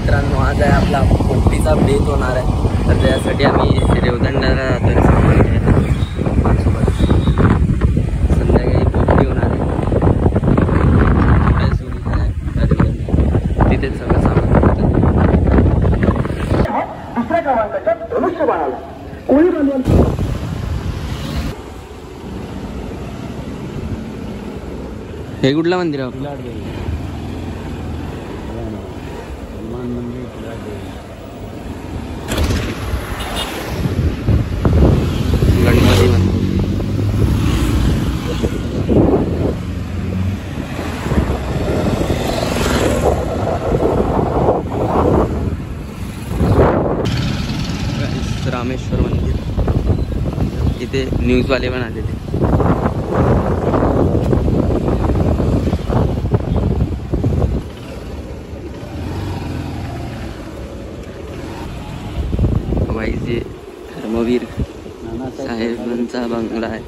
मित्रांनो, आज आहे आपला पोपटीचा बेत होणार आहे. तर त्यासाठी आम्ही रेवदंड्याला जातोय सामान घ्यायला. पप्पांसोबत संध्याकाळी पोपटी होणार आहे. तिथेच सगळं सामान दुसऱ्या क्रमांकाच्या धनुष्यबाणाला कोळी बांधवांची. हे कुठलं मंदिर आहे? हनुमान मंदिर. गणपती मंदिर. रामेश्वर मंदिर. इथे न्यूजवाले पण आले ते. जे धर्मवीर साहेबांचा बंगला आहे.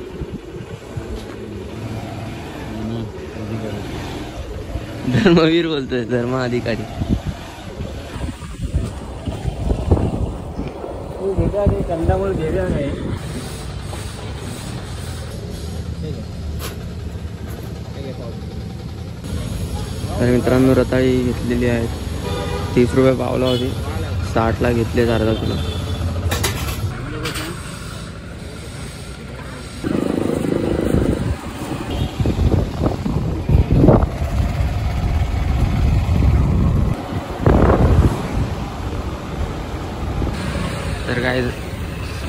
धर्मवीर बोलतोय, धर्म अधिकारी. कंदामुळे गेल्या नाही. तर मित्रांनो, रताळी घेतलेली आहेत. 30 रुपये पावला होती, 60ला घेतले अर्धा किलो. तर काय,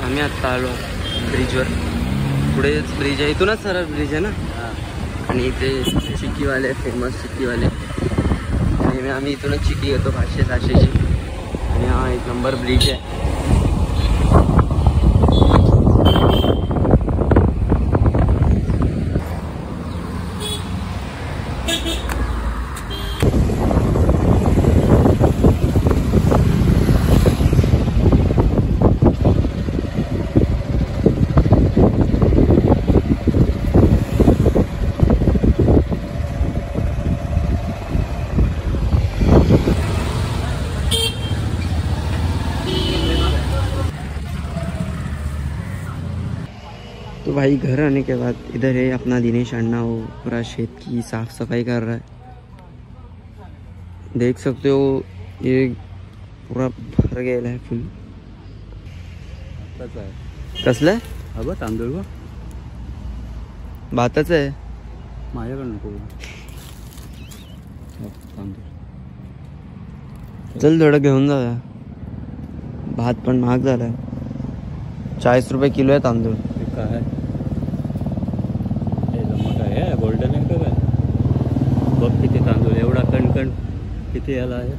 आम्ही आत्ता आलो ब्रिजवर. पुढेच ब्रिज आहे, इथूनच सरळ ब्रिज आहे ना. आणि इथे चिक्कीवाले, फेमस चिक्कीवाले. आणि आम्ही इथूनच चिक्की घेतो 500-600ची. आणि हा 1 नंबर ब्रिज आहे. तो भाई घर आने के बाद इधर है अपना दिनेश अन्ना, वो पूरा खेत की साफ सफाई कर रहा है. देख सकते हो, ये पूरा भर गेला है फुल. कसलं आहे? अगं तांदूळ भातच आहे. माझ्याकडे नको तांदूळ. चल थोडं घेऊन जाऊया. भात पण महाग झाला आहे. 40 रुपये किलो आहे तांदूळ. काय आहे गोल्डन आहे का काय? बघ किती तांदूळ, एवढा कणकण किती याला आहे.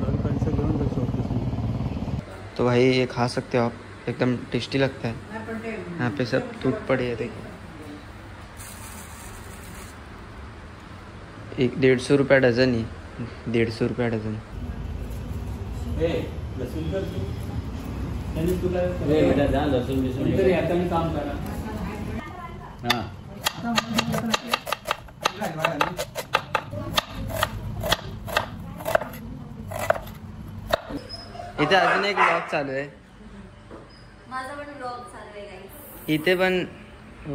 2 कणसं घेऊन जाऊ. तो भाई ये खा सकते हो आप, एकदम टेस्टी लगता है. यहाँ पे सब टूट पड़े है. देखिए 150 रुपये डझन ही. 150 रुपये डझन. काम करा. इथे अजून एक ब्लॉग चालू आहे. इथे पण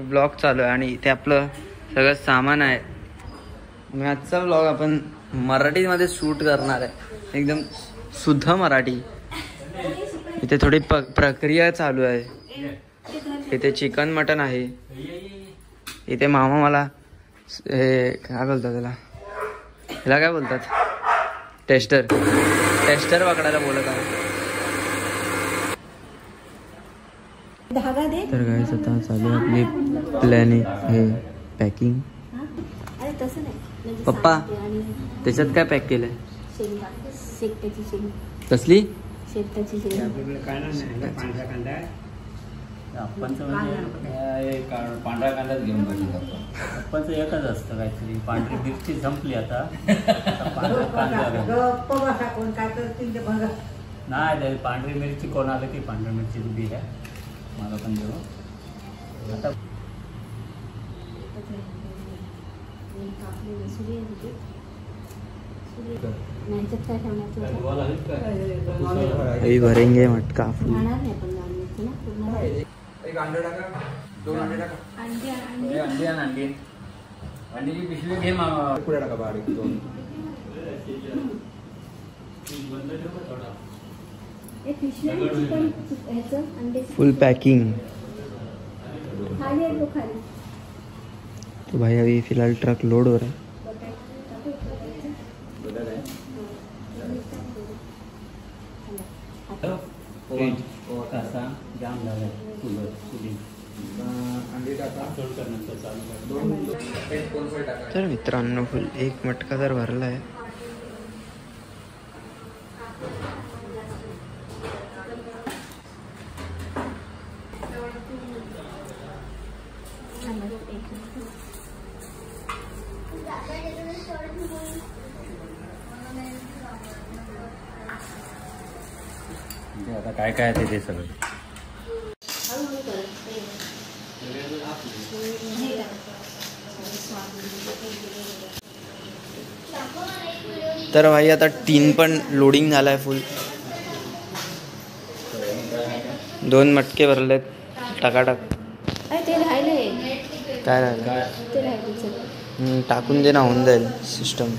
ब्लॉग चालू आहे. आणि इथे आपलं सगळं सामान आहे. मी आजचा ब्लॉग आपण मराठीमध्ये शूट करणार आहे, एकदम शुद्ध मराठी. इथे थोडी प्रक्रिया चालू आहे. इथे चिकन मटन आहे. इथे मामा मला हे काय बोलतात ह्याला काय बोलतात, टेस्टर पकडायला बोलत आहे. तर काय आता चालू आहे आपली प्लॅनिंग, हे पॅकिंग. पप्पा त्याच्यात काय पॅक केलंय? कसली? पांढरा कांदाच घेऊन बघितलं. पप्पांचं एकच असतं काहीतरी. पांढरी मिरची संपली आता. नाही, पांढरी मिरची कोण आलं की पांढरी मिरची उभी आहे. मला पण देऊ आता. अभी भरेंगे मटका फुल। एक अंडे टाका, 2 अंडे टाका. अंडीची पिशवी घे मामा. पुढे टाका बारीक 2. Full packing. तो भाई अभी फिलहाल ट्रक लोड हो रहा है। जाम झालं अंडे टाका. तर मित्रांनो फुल एक मटका तर भरला आहे। आता काय काय आहे ते सगळं तर भाई आता टीन पण लोडिंग झालाय फुल। 2 मटके भरलेत टाकाटाक। ते राहिले काय राहिलं? ते राहिले टाकून दे ना, होऊन जाईल सिस्टम।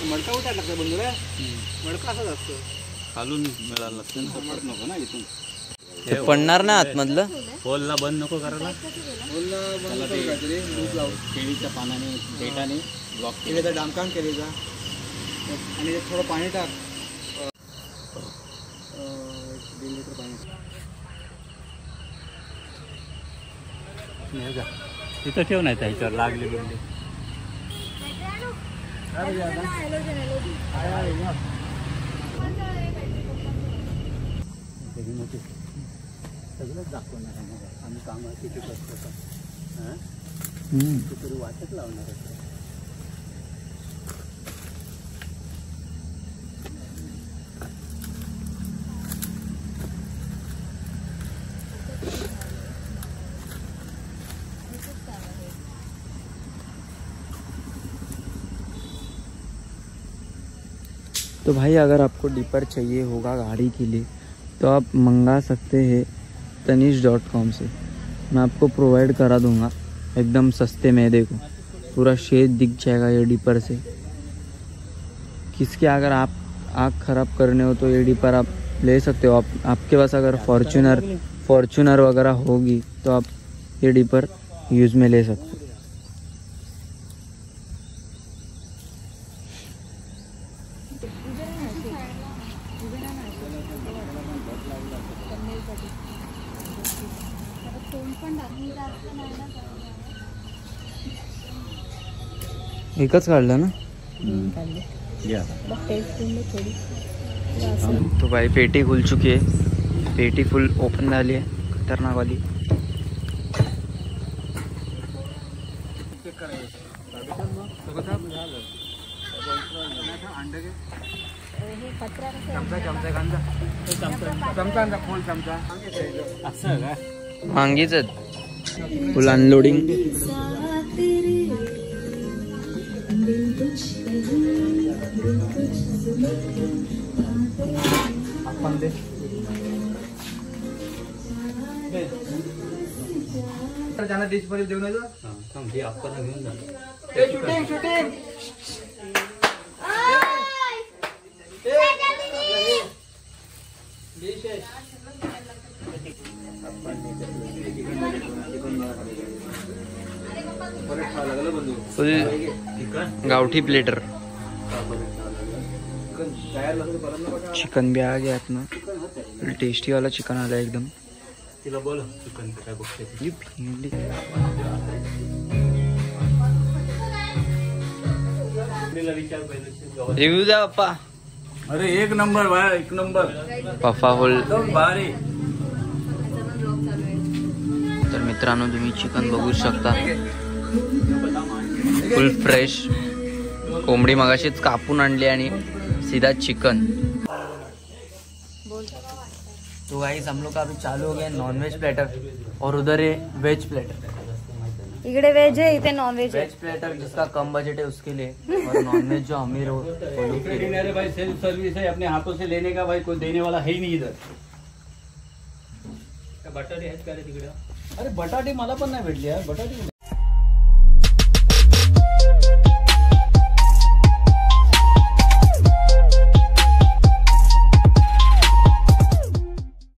मडका उठायला लागतं बंधूला. मडका असाच असतो. खालून मिळायला लागतं ना. मडक नको ना इथून. ते पडणार ना आतमधलं? पोलला बंद नको करायला. त्याला ते दूध लावून केळीच्या पानाने देठाने ब्लॉक केले तर डामकाम केले जा. आणि त्यात थोडं पाणी टाक. 1.5 लिटर पाणी. तिथं ठेव नाही त्याच्यावर लागले बिंडे. सगळंच दाखवणार आहे आम्ही कामाला किती करतो का. तरी वाटच लावणार आहे. तो भाई अगर आपको डिपर चाहिए होगा गाड़ी के लिए तो आप मंगा सकते हैं tanish.com से। मैं आपको प्रोवाइड करा दूंगा एकदम सस्ते में। देखो पूरा शेड दिख जाएगा ये डिपर से। किसके अगर आप आँख ख़राब करने हो तो ये डिपर आप ले सकते हो। आपके पास अगर फॉर्च्यूनर वगैरह होगी तो आप ये डिपर यूज़ में ले सकते हो। एकच काढलं ना? तो भाई पेटी खुल चुकी है। पेटी फुल ओपन झाली आहे खतरनाक वाली। वांगीच फुल अनलोडिंग। जाना डिश मध्ये देऊ नये. आपण घेऊन जा. Shooting shooting. फुल गावठी प्लेटर। चिकन भी आ गया अपना। फुल टेस्टी वाला चिकन आला एकदम। तिला बोल चिकन काय बघते. रिव्ह्यू द्या पप्पा। अरे एक नंबर भाई, एक नंबर पफा होल. एकदम भारी. तर मित्रांनो तुम्ही चिकन बघू शकता, फुल फ्रेश कोंबडी मगाशीच कापून आणली आणि सीधा चिकन. तो गाइस हम लोग का अभी चालू हो गया नॉनवेज प्लेटर और उधर है वेज प्लेटर. इकडे वेज आहे, इथे नॉन वेज आहे. वेज प्लेटर जिसका कम बजट है उसके लिए, और नॉनवेज जो अमीर हो वो लोग के लिए. अरे भाई सेल्फ सर्विस है, अपने हाथों से लेने का भाई, कोई देने वाला है ही नहीं इधर. बटाटे आहेत का रे तिकडे? अरे बटाटे मला पण नाही भेटले यार, बटाटे